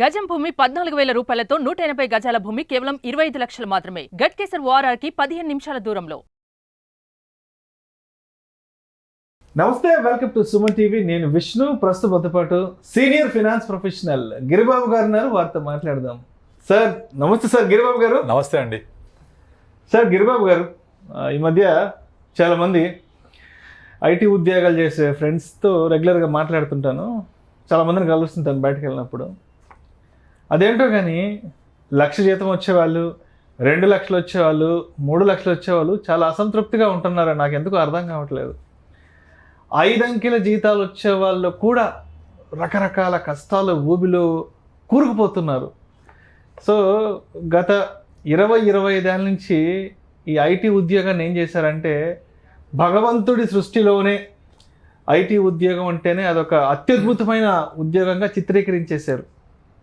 గజం భూమి 14,000 రూపాయలతో 180 గజాల భూమి కేవలం 25 లక్షలు మాత్రమే. గట్కేసర్ ఓఆర్ఆర్కి 15 నిమిషాల దూరంలో. నమస్తే, వెల్కమ్ టు సుమన్ టీవీ. నేను విష్ణు. ప్రస్తుతం పాటు సీనియర్ ఫైనాన్స్ ప్రొఫెషనల్ గిరిబాబు గారు ఉన్నారు. వారితో మాట్లాడదాం. సార్ నమస్తే. సార్ గిరిబాబు గారు. నమస్తే అండి. సార్ గిరిబాబు గారు, ఈ మధ్య చాలామంది ఐటీ ఉద్యోగాలు చేసే ఫ్రెండ్స్తో రెగ్యులర్గా మాట్లాడుతుంటాను. చాలామందిని కలుస్తుంటాను బయటకు వెళ్ళినప్పుడు. అదేంటో కానీ 1,00,000 జీతం వచ్చేవాళ్ళు, 2 లక్షలు వచ్చేవాళ్ళు, 3 లక్షలు వచ్చేవాళ్ళు చాలా అసంతృప్తిగా ఉంటున్నారు. నాకు ఎందుకు అర్థం కావట్లేదు. 5 అంకెల జీతాలు వచ్చేవాళ్ళు కూడా రకరకాల కష్టాలు ఊబిలో కూరుకుపోతున్నారు. సో గత 20-25 ఏళ్ళ నుంచి ఈ ఐటీ ఉద్యోగాన్ని ఏం చేశారంటే, భగవంతుడి సృష్టిలోనే ఐటీ ఉద్యోగం అంటేనే అదొక అత్యద్భుతమైన ఉద్యోగంగా చిత్రీకరించేశారు.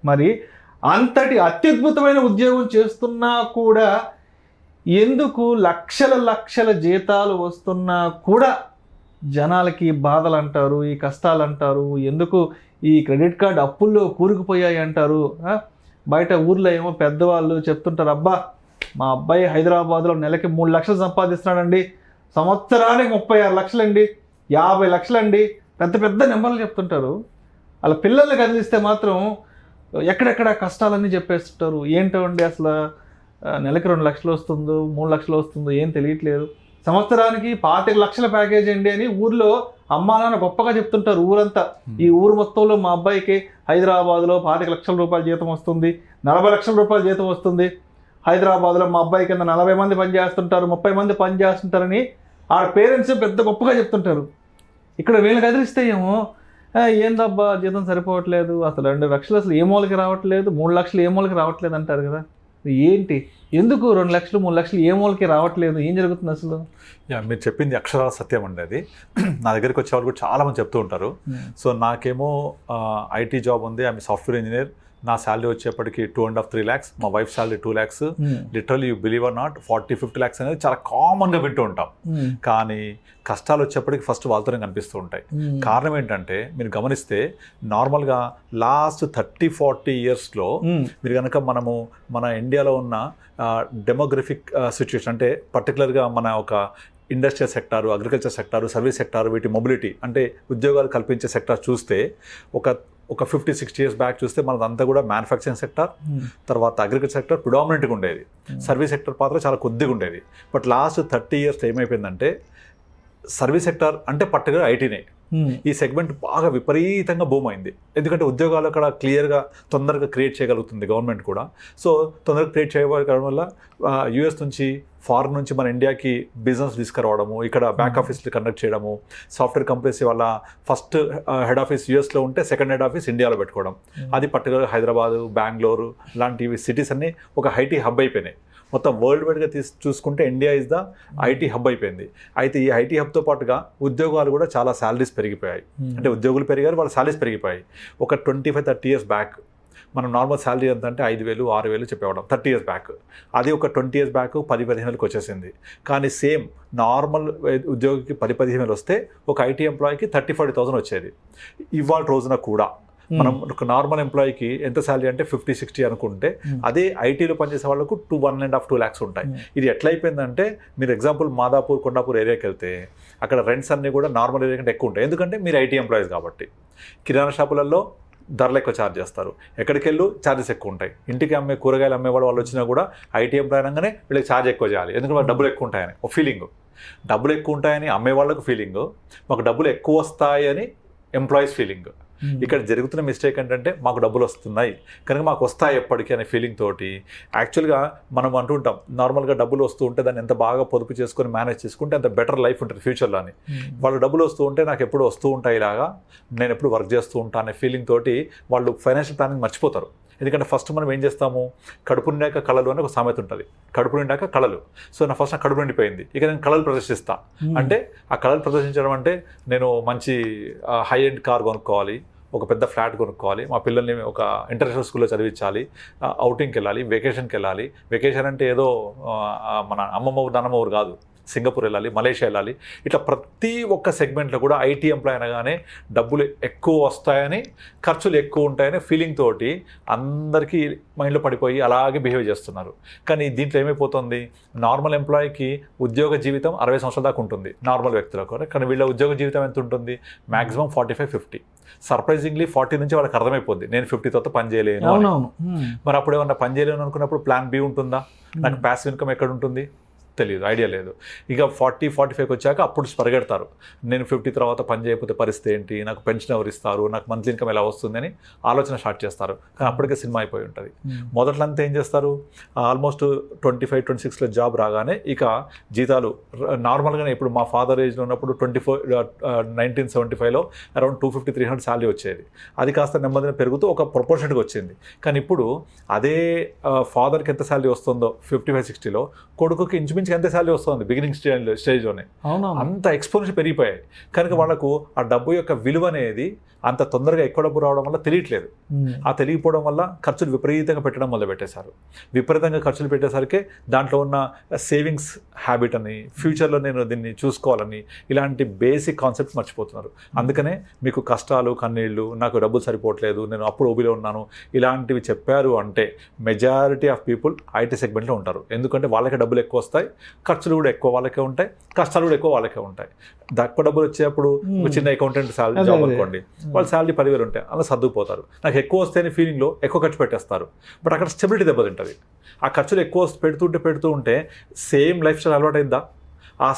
మరి అంతటి అత్యద్భుతమైన ఉద్యోగం చేస్తున్నా కూడా ఎందుకు లక్షల జీతాలు వస్తున్నా కూడా జనాలకి బాధలు అంటారు, ఈ కష్టాలు అంటారు, ఎందుకు ఈ క్రెడిట్ కార్డ్ అప్పుల్లో కూరుకుపోయాయి అంటారు. బయట ఊర్లో ఏమో పెద్దవాళ్ళు చెప్తుంటారు, అబ్బా మా అబ్బాయి హైదరాబాద్లో నెలకి 3 లక్షలు సంపాదిస్తున్నాడండి, సంవత్సరానికి 36 లక్షలండి, 50 లక్షలండి, పెద్ద నెంబర్లు చెప్తుంటారు. అలా పిల్లల్ని కదిలిస్తే మాత్రం ఎక్కడెక్కడ కష్టాలన్నీ చెప్పేస్తుంటారు. ఏంటో అండి అసలు నెలకి 2 లక్షలు వస్తుందో 3 లక్షలు వస్తుందో ఏం తెలియట్లేదు, సంవత్సరానికి 25 లక్షల ప్యాకేజ్ అండి అని ఊర్లో అమ్మా నాన్న గొప్పగా చెప్తుంటారు ఊరంతా. ఈ ఊరు మొత్తంలో మా అబ్బాయికి హైదరాబాద్లో 25 లక్షల రూపాయల జీతం వస్తుంది, 40 లక్షల రూపాయల జీతం వస్తుంది, హైదరాబాద్లో మా అబ్బాయి కింద 40 మంది పని చేస్తుంటారు, 30 మంది పని చేస్తుంటారని ఆ పేరెంట్స్ పెద్ద గొప్పగా చెప్తుంటారు. ఇక్కడ వీళ్ళని కదిలిస్తే ఏమో ఏందబ్బా జీతం సరిపోవట్లేదు, అసలు 2 లక్షలు అసలు ఏ మూలకి రావట్లేదు, 3 లక్షలు ఏ మూలకి రావట్లేదు అంటారు కదా. ఏంటి, ఎందుకు 2 లక్షలు 3 లక్షలు ఏ మూలకి రావట్లేదు, ఏం జరుగుతుంది అసలు? మీరు చెప్పింది అక్షరాల సత్యం అండి. అది నా దగ్గరికి వచ్చేవాళ్ళు కూడా చాలామంది చెప్తూ ఉంటారు. సో నాకేమో ఐటీ జాబ్ ఉంది, ఐఎమ్ సాఫ్ట్వేర్ ఇంజనీర్, నా శాలరీ వచ్చేప్పటికి 2.5-3 lakhs, మా wife salary 2 lakhs. Literally you believe are not 40-50 lakhs అనేది చాలా కామన్గా వింటూ ఉంటాం. కానీ కష్టాలు వచ్చేప్పటికి ఫస్ట్ వాళ్ళతోనే కనిపిస్తూ ఉంటాయి. కారణం ఏంటంటే మీరు గమనిస్తే నార్మల్గా లాస్ట్ 30-40 yearsలో మీరు కనుక మన ఇండియాలో ఉన్న డెమోగ్రఫిక్ సిచ్యువేషన్ అంటే పర్టికులర్గా మన ఒక industrial sector, agriculture sector, service sector, వీటి మొబిలిటీ అంటే ఉద్యోగాలు కల్పించే సెక్టార్ చూస్తే ఒక 50-60 years బ్యాక్ చూస్తే మనదంతా కూడా మ్యానుఫ్యాక్చరింగ్ సెక్టర్, తర్వాత అగ్రికల్చర్ సెక్టర్ ప్రిడామినెంట్గా ఉండేది, సర్వీస్ సెక్టర్ పాత్ర చాలా కొద్దిగా ఉండేది. బట్ లాస్ట్ 30 years ఏమైపోయిందంటే సర్వీస్ సెక్టర్ అంటే పర్టికులర్ ఐటీనే ఈ సెగ్మెంట్ బాగా విపరీతంగా బూమ్ అయింది. ఎందుకంటే ఉద్యోగాలు అక్కడ క్లియర్గా తొందరగా క్రియేట్ చేయగలుగుతుంది గవర్నమెంట్ కూడా. సో తొందరగా క్రియేట్ చేయడం వల్ల యూఎస్ నుంచి ఫారెన్ నుంచి మన ఇండియాకి బిజినెస్ తీసుకురావడము, ఇక్కడ బ్యాక్ ఆఫీస్లు కండక్ట్ చేయడము, సాఫ్ట్వేర్ కంపెనీస్ వల్ల ఫస్ట్ హెడ్ ఆఫీస్ యూఎస్లో ఉంటే సెకండ్ హెడ్ ఆఫీస్ ఇండియాలో పెట్టుకోవడం, అది పర్టికులర్ హైదరాబాదు, బెంగళూరు లాంటివి సిటీస్ అన్నీ ఒక ఐటీ హబ్ అయిపోయినాయి. మొత్తం వరల్డ్ వైడ్గా చూసుకుంటే India is the IT hub అయిపోయింది. అయితే ఈ ఐటీ హబ్తో పాటుగా ఉద్యోగాలు కూడా చాలా శాలరీస్ పెరిగిపోయాయి. అంటే ఉద్యోగులు పెరిగారు, వాళ్ళ శాలరీస్ పెరిగిపోయాయి. ఒక 25-30 years బ్యాక్ మనం నార్మల్ శాలరీ ఎంత అంటే 5,000-6,000 చెప్పేవాళ్ళం 30 years బ్యాక్. అది ఒక 20 years బ్యాక్ 10-15 వచ్చేసింది. కానీ సేమ్ నార్మల్ ఉద్యోగికి 10-15 వస్తే ఒక ఐటీ ఎంప్లాయీకి 30-40,000 వచ్చేది. ఇవాళ రోజున కూడా మనం ఒక నార్మల్ ఎంప్లాయీకి ఎంత శాలరీ అంటే 50-60 అనుకుంటే, అదే ఐటీలో పనిచేసే వాళ్ళకు 1.5-2 lakhs ఉంటాయి. ఇది ఎట్లా అయిపోయిందంటే మీరు ఎగ్జాంపుల్ మాదాపూర్, కొండాపూర్ ఏరియాకి వెళ్తే అక్కడ రెంట్స్ అన్నీ కూడా నార్మల్ ఏరియా కంటే ఎక్కువ ఉంటాయి. ఎందుకంటే మీరు ఐటీ ఎంప్లాయీస్ కాబట్టి. కిరాణా షాపులలో ధరలు ఎక్కువ ఛార్జ్ చేస్తారు, ఎక్కడికి వెళ్ళు ఛార్జెస్ ఎక్కువ ఉంటాయి. ఇంటికి అమ్మే కూరగాయలు అమ్మేవాళ్ళు వాళ్ళు వచ్చినా కూడా ఐటీ ఎంప్లాయీ అనగానే వీళ్ళకి ఛార్జ్ ఎక్కువ చేయాలి, ఎందుకంటే వాళ్ళకి డబ్బులు ఎక్కువ ఉంటాయని ఒక ఫీలింగ్. డబ్బులు ఎక్కువ ఉంటాయని అమ్మేవాళ్ళకు ఫీలింగ్, మాకు డబ్బులు ఎక్కువ వస్తాయని ఎంప్లాయీస్ ఫీలింగ్. ఇక్కడ జరుగుతున్న మిస్టేక్ ఏంటంటే మాకు డబ్బులు వస్తున్నాయి కనుక మాకు వస్తాయి ఎప్పటికీ అనే ఫీలింగ్ తోటి యాక్చువల్గా మనం అంటుంటాం నార్మల్గా డబ్బులు వస్తూ ఉంటే దాన్ని ఎంత బాగా పొదుపు చేసుకొని మేనేజ్ చేసుకుంటే అంత బెటర్ లైఫ్ ఉంటుంది ఫ్యూచర్లో అని. వాళ్ళు డబ్బులు వస్తూ ఉంటే నాకు ఎప్పుడు వస్తూ ఉంటాయి ఇలాగా, నేను ఎప్పుడు వర్క్ చేస్తూ ఉంటాను అనే ఫీలింగ్ తోటి వాళ్ళు ఫైనాన్షియల్ ప్లానింగ్ మర్చిపోతారు. ఎందుకంటే ఫస్ట్ మనం ఏం చేస్తాము, కడుపు నిండాక కళలు అని ఒక సామెత ఉంటుంది, కడుపు నిండాక కళలు. సో నా ఫస్ట్ నా కడుపు నిండిపోయింది, ఇక నేను కళలు ప్రదర్శిస్తా. అంటే ఆ కళలు ప్రదర్శించడం అంటే నేను మంచి హై ఎండ్ కార్ కొనుక్కోవాలి, ఒక పెద్ద ఫ్లాట్ కొనుక్కోవాలి, మా పిల్లల్ని ఒక ఇంటర్నేషనల్ స్కూల్లో చదివించాలి, అవుటింగ్కి వెళ్ళాలి, వెకేషన్కి వెళ్ళాలి. వెకేషన్ అంటే ఏదో మన అమ్మమ్మ ఊరు నాన్నమ్మ ఊరు కాదు, సింగపూర్ వెళ్ళాలి, మలేషియా వెళ్ళాలి. ఇట్లా ప్రతి ఒక్క సెగ్మెంట్లో కూడా ఐటీ ఎంప్లాయ్ అనగానే డబ్బులు ఎక్కువ వస్తాయని, ఖర్చులు ఎక్కువ ఉంటాయని ఫీలింగ్ తోటి అందరికీ మైండ్లో పడిపోయి అలాగే బిహేవ్ చేస్తున్నారు. కానీ దీంట్లో ఏమైపోతుంది, నార్మల్ ఎంప్లాయీకి ఉద్యోగ జీవితం 60 సంవత్సరాల దాకా ఉంటుంది నార్మల్ వ్యక్తులకు. కానీ వీళ్ళ ఉద్యోగ జీవితం ఎంత ఉంటుంది, మ్యాక్సిమం 45-50. సర్ప్రైజింగ్లీ 40 నుంచి వాళ్ళకి అర్థమైపోద్ది నేను 50 తర్వాత పని చేయలేను. మరి అప్పుడు ఏమన్నా పని చేయలేను అనుకున్నప్పుడు ప్లాన్ బి ఉంటుందా, నాకు ప్యాసివ్ ఇన్కమ్ ఎక్కడ ఉంటుంది, తెలియదు, ఐడియా లేదు. ఇక 40-45 వచ్చాక అప్పుడు పరిగెడతారు, నేను 50 తర్వాత పని చేయకపోతే పరిస్థితి ఏంటి, నాకు పెన్షన్ ఎవరు ఇస్తారు, నాకు మంత్లీ ఇన్కమ్ ఎలా వస్తుంది అని ఆలోచన స్టార్ట్ చేస్తారు. కానీ అప్పటికే సినిమా అయిపోయి ఉంటుంది. మొదట్లో అంతా ఏం చేస్తారు, ఆల్మోస్ట్ 25-26లో జాబ్ రాగానే ఇక జీతాలు నార్మల్గానే, ఇప్పుడు మా ఫాదర్ ఏజ్లో ఉన్నప్పుడు 1975లో అరౌండ్ 250-300 శాలరీ వచ్చేది. అది కాస్త నెమ్మదిగా పెరుగుతూ ఒక ప్రొపోర్షన్గా వచ్చింది. కానీ ఇప్పుడు అదే ఫాదర్కి ఎంత శాలరీ వస్తుందో 55-60లో, కొడుకుకి ఇంచుమించు ఎంత శాలరీ వస్తుంది బిగినింగ్ స్టేజ్లోనే. అంత ఎక్స్పోనెన్షియల్ పెరిగిపోయాయి. కనుక వాళ్ళకు ఆ డబ్బు యొక్క విలువ అనేది అంత తొందరగా ఎక్కువ డబ్బు రావడం వల్ల తెలియట్లేదు. ఆ తెలియకపోవడం వల్ల ఖర్చులు విపరీతంగా పెట్టడం మొదలుపెట్టేశారు. విపరీతంగా ఖర్చులు పెట్టేసరికి దాంట్లో ఉన్న సేవింగ్స్ హ్యాబిట్ అని, ఫ్యూచర్లో నేను దీన్ని చూసుకోవాలని, ఇలాంటి బేసిక్ కాన్సెప్ట్స్ మర్చిపోతున్నారు. అందుకనే మీకు కష్టాలు, కన్నీళ్ళు, నాకు డబ్బులు సరిపోవట్లేదు, నేను అప్పుడు ఓబీలో ఉన్నాను, ఇలాంటివి చెప్పారు అంటే మెజారిటీ ఆఫ్ పీపుల్ ఐటీ సెగ్మెంట్లో ఉంటారు. ఎందుకంటే వాళ్ళకి డబ్బులు ఎక్కువ వస్తాయి, ఖర్చులు కూడా ఎక్కువ వాళ్ళకే ఉంటాయి, కష్టాలు కూడా ఎక్కువ వాళ్ళకే ఉంటాయి. తక్కువ డబ్బులు వచ్చేప్పుడు ఒక చిన్న అకౌంటెంట్ శాలరీ జాబ్ అనుకోండి, వాళ్ళ శాలరీ 10,000 ఉంటాయి, అలా సర్దుకుపోతారు. నాకు ఎక్కువ వస్తేనే ఫీలింగ్లో ఎక్కువ ఖర్చు పెట్టేస్తారు. బట్ అక్కడ స్టెబిలిటీ దెబ్బతింటుంది. ఆ ఖర్చులు ఎక్కువ పెడుతూ ఉంటే సేమ్ లైఫ్ స్టైల్ అలవాటు అయిందా, ఆ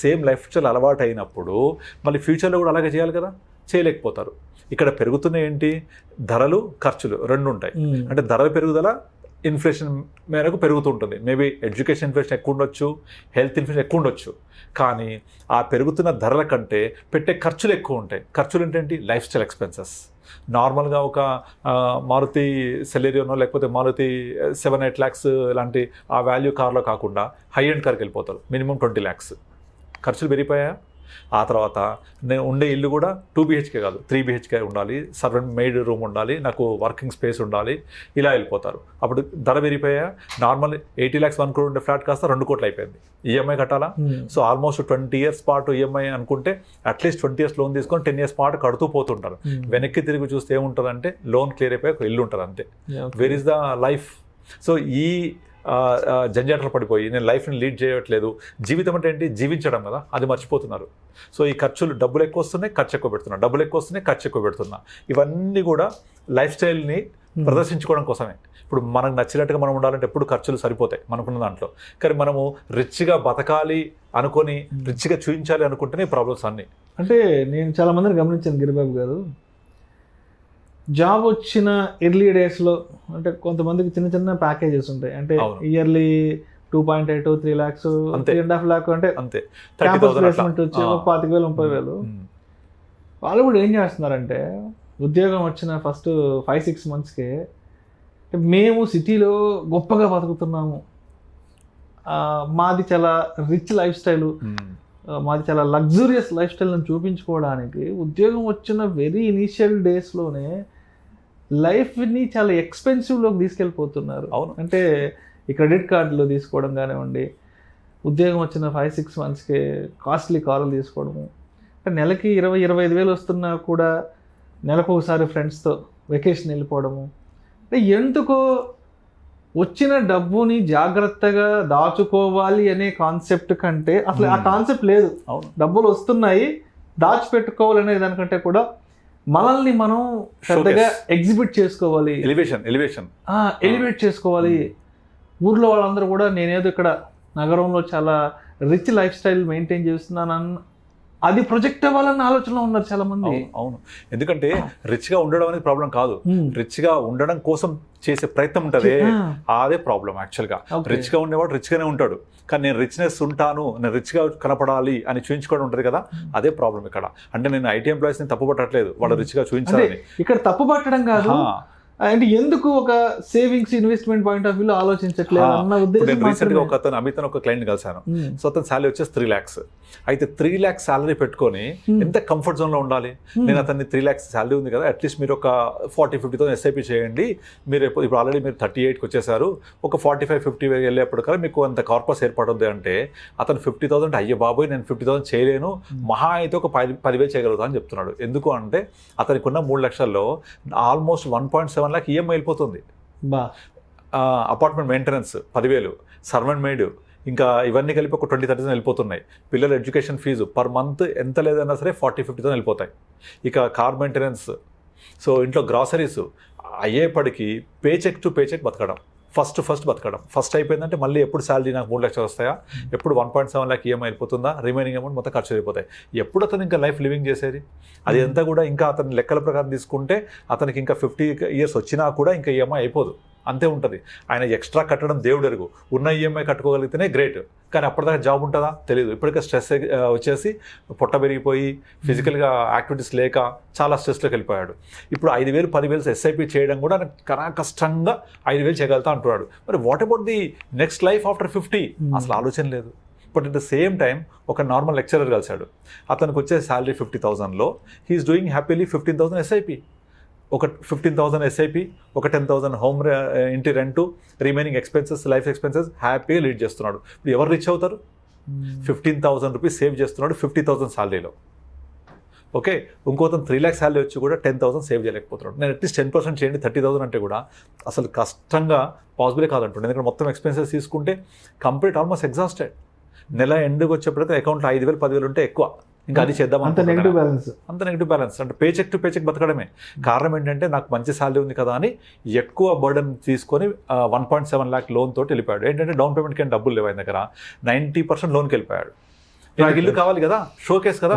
సేమ్ లైఫ్ స్టైల్ అలవాటు అయినప్పుడు మళ్ళీ ఫ్యూచర్లో కూడా అలాగే చేయాలి కదా, చేయలేకపోతారు. ఇక్కడ పెరుగుతున్నాయి ఏంటి, ధరలు, ఖర్చులు రెండు ఉంటాయి. అంటే ధరల పెరుగుదల ఇన్ఫ్లేషన్ మేరకు పెరుగుతుంటుంది. మేబీ ఎడ్యుకేషన్ ఇన్ఫ్లేషన్ ఎక్కువ ఉండొచ్చు, హెల్త్ ఇన్ఫ్లేషన్ ఎక్కువ ఉండొచ్చు. కానీ ఆ పెరుగుతున్న ధరల కంటే పెట్టే ఖర్చులు ఎక్కువ ఉంటాయి. ఖర్చులు ఏంటంటే లైఫ్ స్టైల్ ఎక్స్పెన్సెస్. నార్మల్గా ఒక మారుతి సెలెరియోనో లేకపోతే మారుతి 7-8 lakhs లాంటి ఆ వాల్యూ కార్లో కాకుండా హై ఎండ్ కార్కి వెళ్ళిపోతారు, మినిమం 20 lakhs. ఖర్చులు పెరిగిపోయాయా? ఆ తర్వాత నేను ఉండే ఇల్లు కూడా 2 BHK కాదు 3 BHK ఉండాలి, సర్వెంట్ మెయిడ్ రూమ్ ఉండాలి, నాకు వర్కింగ్ స్పేస్ ఉండాలి, ఇలా వెళ్ళిపోతారు. అప్పుడు ధర పెరిగిపోయా. నార్మల్ 80 lakhs 1 crore ఉండే ఫ్లాట్ కాస్త 2 కోట్లు అయిపోయింది. ఈఎంఐ కట్టాలా? సో ఆల్మోస్ట్ 20 years పాటు ఈఎంఐ అనుకుంటే అట్లీస్ట్ 20 years లోన్ తీసుకొని 10 years పాటు కడుతూ పోతుంటారు. వెనక్కి తిరిగి చూస్తే ఏముంటుందంటే లోన్ క్లియర్ అయిపోయి ఒక ఇల్లు ఉంటుంది అంతే. Where is the life? So ఈ జంజాటలు పడిపోయి నేను లైఫ్ని లీడ్ చేయట్లేదు. జీవితం అంటే ఏంటి, జీవించడం కదా, అది మర్చిపోతున్నారు. సో ఈ ఖర్చులు, డబ్బులు ఎక్కువ వస్తున్నాయి, ఖర్చు ఎక్కువ పెడుతున్నా, డబ్బులు ఎక్కువ వస్తున్నాయి, ఖర్చు ఎక్కువ పెడుతున్నా. ఇవన్నీ కూడా లైఫ్ స్టైల్ని ప్రదర్శించుకోవడం కోసమే. ఇప్పుడు మనకు నచ్చినట్టుగా మనం ఉండాలంటే ఎప్పుడు ఖర్చులు సరిపోతాయి మనకున్న దాంట్లో. కానీ మనము రిచ్గా బతకాలి అనుకొని, రిచ్గా చూపించాలి అనుకుంటేనే ప్రాబ్లమ్స్ అన్నీ. అంటే నేను చాలా మందిని గమనించాను గిరిబాబు గారు, జాబ్ వచ్చిన ఎర్లీ డేస్లో అంటే కొంతమందికి చిన్న చిన్న ప్యాకేజెస్ ఉంటాయి. అంటే ఇయర్లీ 2.8-3 lakhs, 3.5 lakh అంటే అంతే. క్యాంపస్ ప్లేస్మెంట్ వచ్చి 25,000-30,000. వాళ్ళు కూడా ఏం చేస్తున్నారంటే ఉద్యోగం వచ్చిన ఫస్ట్ 5-6 monthsకే మేము సిటీలో గొప్పగా బతుకుతున్నాము, మాది చాలా రిచ్ లైఫ్ స్టైలు, మాది చాలా లగ్జూరియస్ లైఫ్ స్టైల్ని చూపించుకోవడానికి ఉద్యోగం వచ్చిన వెరీ ఇనీషియల్ డేస్లోనే లైఫ్ని చాలా ఎక్స్పెన్సివ్లోకి తీసుకెళ్ళిపోతున్నారు. అవును. అంటే ఈ క్రెడిట్ కార్డులు తీసుకోవడం కానివ్వండి, ఉద్యోగం వచ్చిన 5-6 monthsకే కాస్ట్లీ కార్లు తీసుకోవడము, నెలకి 20,000-25,000 వస్తున్నా కూడా నెలకు ఒకసారి ఫ్రెండ్స్తో వెకేషన్ వెళ్ళిపోవడము. అంటే ఎందుకో వచ్చిన డబ్బుని జాగ్రత్తగా దాచుకోవాలి అనే కాన్సెప్ట్ కంటే అసలు ఆ కాన్సెప్ట్ లేదు. డబ్బులు వస్తున్నాయి దాచిపెట్టుకోవాలనే దానికంటే కూడా మనల్ని మనం పెద్దగా ఎగ్జిబిట్ చేసుకోవాలి, ఎలివేట్ చేసుకోవాలి. ఊర్లో వాళ్ళందరూ కూడా నేనేదో ఇక్కడ నగరంలో చాలా రిచ్ లైఫ్ స్టైల్ మెయింటైన్ చేస్తున్నాను అది ప్రొజెక్ట్ అవ్వాలన్న ఆలోచనలో ఉన్నారు చాలా మంది. అవును, ఎందుకంటే రిచ్గా ఉండడం అనేది ప్రాబ్లం కాదు, రిచ్గా ఉండడం కోసం చేసే ప్రయత్నం ఉంటుంది, అదే ప్రాబ్లం. యాక్చువల్గా రిచ్గా ఉండేవాడు రిచ్గానే ఉంటాడు, కానీ నేను రిచ్నెస్ ఉంటాను, నేను రిచ్గా కనపడాలి అని చూపించుకోవడం ఉంటుంది కదా, అదే ప్రాబ్లం ఇక్కడ. అంటే నేను ఐటీ ఎంప్లాయీస్ని తప్పు పట్టట్లేదు, వాళ్ళు రిచ్గా చూపించాలని. ఇక్కడ తప్పు పట్టడం కాదు, అంటే ఎందుకు ఒక సేవింగ్స్ ఇన్వెస్ట్మెంట్ పాయింట్ ఆఫ్ వ్యూలో ఆలోచించట్లేదు అన్న ఉద్దేశం. నేను రీసెంట్గా ఒక అతను అమిత్ ఒక క్లయింట్ కలిసాను. సో అతను శాలరీ వచ్చేసి 3 lakhs. అయితే 3 lakhs శాలరీ పెట్టుకొని ఎంత కంఫర్ట్ జోన్లో ఉండాలి. నేను అతన్ని 3 lakhs శాలరీ ఉంది కదా, అట్లీస్ట్ మీరు ఒక 40-50,000 ఎస్ఐపి చేయండి, మీరు ఇప్పుడు ఆల్రెడీ మీరు 38కి వచ్చేసారు, ఒక 45-50 వెళ్ళేప్పుడు కదా మీకు అంత కార్పస్ ఏర్పడుద్ది అంటే అతను 50,000 అయ్యే బాబోయ్ నేను 50,000 చేయలేను, మహా అయితే ఒక 10,000 చేయగలుగుతా అని చెప్తున్నాడు. ఎందుకు అంటే అతనికి ఉన్న 3 లక్షల్లో ఆల్మోస్ట్ 1.7 lakh ఈఎంఐ వెళ్ళిపోతుంది. అపార్ట్మెంట్ మెయింటెనెన్స్ 10,000, సర్వెంట్ మెయిడ్, ఇంకా ఇవన్నీ కలిపి ఒక 20-30,000 వెళ్ళిపోతున్నాయి. పిల్లల ఎడ్యుకేషన్ ఫీజు పర్ మంత్ ఎంత లేదన్నా సరే 40-50,000 వెళ్ళిపోతాయి. ఇక కార్ మెయింటెనెన్స్, సో ఇంట్లో గ్రాసరీస్ అయ్యేపటికి పేచెక్ టు పేచెక్ బతకడం, ఫస్ట్ బతకడం. ఫస్ట్ అయిపోయిందంటే మళ్ళీ ఎప్పుడు శాలరీ నాకు 3 లక్షలు వస్తాయా, ఎప్పుడు 1.7 lakh ఈఎంఐ అయిపోతుందా, రిమైనింగ్ అమౌంట్ మొత్తం ఖర్చు అయిపోతాయి. ఎప్పుడు అతను ఇంకా లైఫ్ లివింగ్ చేసేది? అది అంతా కూడా ఇంకా అతని లెక్కల ప్రకారం తీసుకుంటే అతనికి ఇంకా 50 years వచ్చినా కూడా ఇంకా ఈఎంఐ అయిపోదు, అంతే ఉంటుంది. ఆయన ఎక్స్ట్రా కట్టడం దేవుడు ఎరుగు. ఉన్న ఈఎంఐ కట్టుకోగలిగితేనే గ్రేట్, కానీ అప్పటిదాకా జాబ్ ఉంటుందా తెలియదు. ఇప్పటికే స్ట్రెస్ వచ్చేసి పొట్ట పెరిగిపోయి ఫిజికల్గా యాక్టివిటీస్ లేక చాలా స్ట్రెస్లోకి వెళ్ళిపోయాడు. ఇప్పుడు 5,000 10,000 ఎస్ఐపి చేయడం కూడా కష్టంగా 5,000 చేయగలుగుతా అంటున్నాడు. మరి what about the next life after 50? అసలు ఆలోచన లేదు. But at the same time ఒక నార్మల్ లెక్చరర్ కలిశాడు, అతనికి వచ్చే శాలరీ 50,000లో హీఈస్ డూయింగ్ హ్యాపీలీ 15,000 ఎస్ఐపి, ఒక 15,000 ఎస్ఐపి, ఒక 10,000 హోమ్ ఇంటి rent, remaining expenses life expenses హ్యాపీగా లీడ్ చేస్తున్నాడు. ఇప్పుడు ఎవరు రిచ్ అవుతారు? 15,000 రూపీస్ సేవ్ చేస్తున్నాడు 50,000 శాలరీలో. ఓకే, ఇంకోతను 3 lakhs శాలరీ వచ్చి కూడా 10,000 సేవ్ చేయలేకపోతున్నాడు. నేను అట్లీస్ట్ 10% చేయండి 30,000 అంటే కూడా అసలు కష్టంగా పాసిబులే కాదంటుండే. ఎందుకంటే మొత్తం ఎక్స్పెన్సెస్ తీసుకుంటే కంప్లీట్ ఆల్మోస్ట్ ఎగ్జాస్టెడ్. నెల ఎండ్కి వచ్చేప్పటికీ అకౌంట్లో 5,000 10,000 ఉంటే ఎక్కువ, ఇంకా అది చేద్దాం అంత నెగిటివ్ బ్యాలెన్స్ అంటే పేచెక్ టు పేచెక్ బతకడమే. కారణం ఏంటంటే నాకు మంచి శాలరీ ఉంది కదా అని ఎక్కువ బర్డన్ తీసుకొని 1.7 lakh లోన్ తోటి వెళ్ళిపోయాడు. ఏంటంటే డౌన్ పేమెంట్కి డబ్బులు లేవు ఆయన దగ్గర, 90% లోన్కి వెళ్ళిపోయాడు. ఇల్లు కావాలి కదా, షోకేస్ కదా,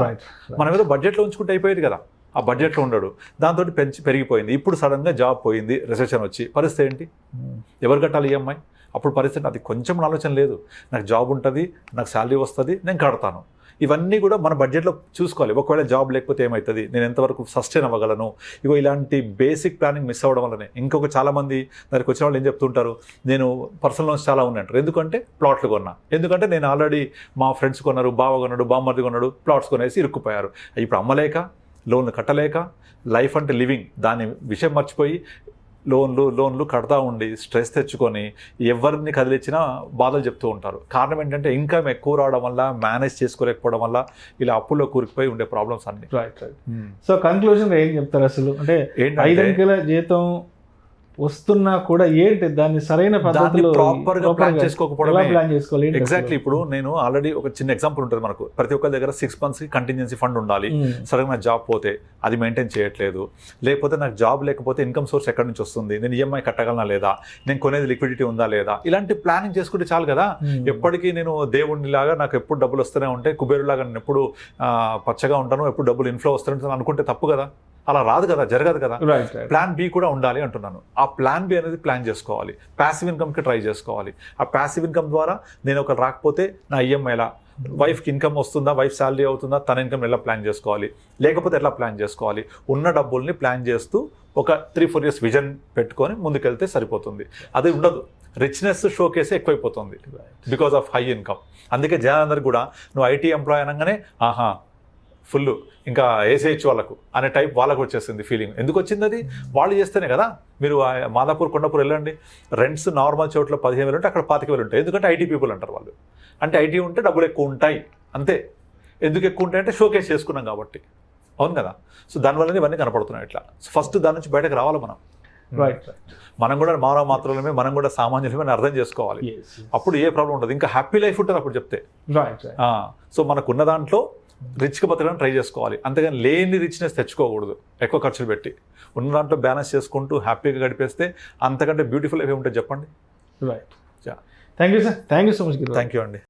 మనం ఏదో బడ్జెట్లో ఉంచుకుంటే అయిపోయేది కదా, ఆ బడ్జెట్లో ఉండడు. దాంతో పెరిగిపోయింది. ఇప్పుడు సడన్గా జాబ్ పోయింది, రిసెషన్ వచ్చి పరిస్థితి ఏంటి? ఎవరు కట్టాలి ఈఎంఐ? అప్పుడు పరిస్థితి అది కొంచెం ఆలోచన లేదు. నాకు జాబ్ ఉంటుంది, నాకు శాలరీ వస్తుంది, నేను కడతాను. ఇవన్నీ కూడా మన బడ్జెట్లో చూసుకోవాలి. ఒకవేళ జాబ్ లేకపోతే ఏమవుతుంది, నేను ఎంతవరకు సస్టైన్ అవ్వగలను, ఇగో ఇలాంటి బేసిక్ ప్లానింగ్ మిస్ అవ్వడం వల్లనే. ఇంకొక చాలామంది దానికి వచ్చిన వాళ్ళు ఏం చెప్తుంటారు, నేను పర్సనల్ లోన్స్ చాలా ఉన్నాయంటారు. ఎందుకంటే ప్లాట్లు కొన్నా, ఎందుకంటే నేను ఆల్రెడీ మా ఫ్రెండ్స్ కొన్నారు, బావ కొన్నాడు, బామ్మర్ది కొన్నాడు, ప్లాట్స్ కొనేసి ఇరుక్కుపోయారు. ఇప్పుడు అమ్మలేక, లోన్లు కట్టలేక, లైఫ్ అంటే లివింగ్ దాని విషయం మర్చిపోయి లోన్లు కడతా ఉండి స్ట్రెస్ తెచ్చుకొని ఎవరిని కదిలిచ్చినా బాధలు చెప్తూ ఉంటారు. కారణం ఏంటంటే ఇన్కమ్ ఎక్కువ రావడం వల్ల, మేనేజ్ చేసుకోలేకపోవడం వల్ల ఇలా అప్పుల్లో కూరుకుపోయి ఉండే ప్రాబ్లమ్స్ అన్ని. రైట్. సో కన్క్లూజన్ ఏం చెప్తారు అసలు? అంటే 5 అంకెల జీతం వస్తున్నా కూడా ఏంటి దాన్ని సరైన పద్ధతిలో ప్రాపర్ గా ప్లాన్ చేసుకోవాలి. ఎగ్జాక్ట్లీ. ఇప్పుడు నేను ఆల్రెడీ ఒక చిన్న ఎగ్జాంపుల్ ఉంటుంది మనకు, ప్రతి ఒక్కరి దగ్గర 6 months కంటింజెన్సీ ఫండ్ ఉండాలి. సడన్ గా జాబ్ పోతే అది మెయింటైన్ చేయట్లేదు, లేకపోతే నాకు జాబ్ లేకపోతే ఇన్కమ్ సోర్స్ ఎక్కడి నుంచి వస్తుంది, నేను ఈఎంఐ కట్టగలనా లేదా, నేను కొనేది లిక్విడిటీ ఉందా లేదా, ఇలాంటి ప్లానింగ్ చేసుకుంటే చాలు కదా. ఎప్పటికీ నేను దేవుడిని లాగా నాకు ఎప్పుడు డబ్బులు వస్తూనే ఉంటాయి, కుబేరులాగా నేను ఎప్పుడు పచ్చగా ఉంటాను, ఎప్పుడు డబ్బులు ఇన్ఫ్లో వస్తూనే అనుకుంటే తప్పు కదా. అలా రాదు కదా, జరగదు కదా. ప్లాన్ బి కూడా ఉండాలి అంటున్నాను. ఆ ప్లాన్ బి అనేది ప్లాన్ చేసుకోవాలి. ప్యాసివ్ ఇన్కమ్కి ట్రై చేసుకోవాలి. ఆ ప్యాసివ్ ఇన్కమ్ ద్వారా నేను ఒకరు రాకపోతే నా ఈఎంఐ ఎలా, వైఫ్కి ఇన్కమ్ వస్తుందా, వైఫ్ శాలరీ అవుతుందా, తన ఇన్కమ్ ఎలా ప్లాన్ చేసుకోవాలి, లేకపోతే ఎట్లా ప్లాన్ చేసుకోవాలి. ఉన్న డబ్బుల్ని ప్లాన్ చేస్తూ ఒక 3-4 years విజన్ పెట్టుకొని ముందుకెళ్తే సరిపోతుంది. అది ఉండదు, రిచ్నెస్ షోకేసే ఎక్కువైపోతుంది బికాస్ ఆఫ్ హై ఇన్కమ్. అందుకే జనాలందరికీ కూడా నువ్వు ఐటీ ఎంప్లాయ్ అనగానే ఆహా ఫుల్ ఇంకా ఏసేయచ్చు వాళ్ళకు అనే టైప్ వాళ్ళకు వచ్చేసింది ఫీలింగ్. ఎందుకు వచ్చింది? అది వాళ్ళు చేస్తేనే కదా. మీరు మాదాపూర్, కొండాపూర్ వెళ్ళండి, రెంట్స్ నార్మల్ చోట్ల 15,000 ఉంటే అక్కడ 25,000 ఉంటాయి. ఎందుకంటే ఐటీ పీపుల్ అంటారు వాళ్ళు. అంటే ఐటీ ఉంటే డబ్బులు ఎక్కువ ఉంటాయి అంతే. ఎందుకు ఎక్కువ ఉంటాయంటే షోకేస్ చేసుకున్నాం కాబట్టి. అవును కదా. సో దానివల్ల ఇవన్నీ కనపడుతున్నాయి ఇట్లా. సో ఫస్ట్ దాని నుంచి బయటకు రావాలి మనం. రైట్. మనం కూడా మానవ మాత్రమే, మనం కూడా సామాన్యులమే అర్థం చేసుకోవాలి. అప్పుడు ఏ ప్రాబ్లం ఉండదు, ఇంకా హ్యాపీ లైఫ్ ఉంటుంది అప్పుడు చెప్తే. సో మనకున్న దాంట్లో రిచ్గా బతకడానికి ట్రై చేసుకోవాలి. అంతేగాని లేని రిచ్నెస్ తెచ్చుకోకూడదు ఎక్కువ ఖర్చులు పెట్టి. ఉన్న దాంట్లో బ్యాలెన్స్ చేసుకుంటూ హ్యాపీగా గడిపేస్తే అంతకంటే బ్యూటిఫుల్ లైఫ్ ఏముంటుంది చెప్పండి. Right. Thank you sir. Thank you so much. Thank you అండి.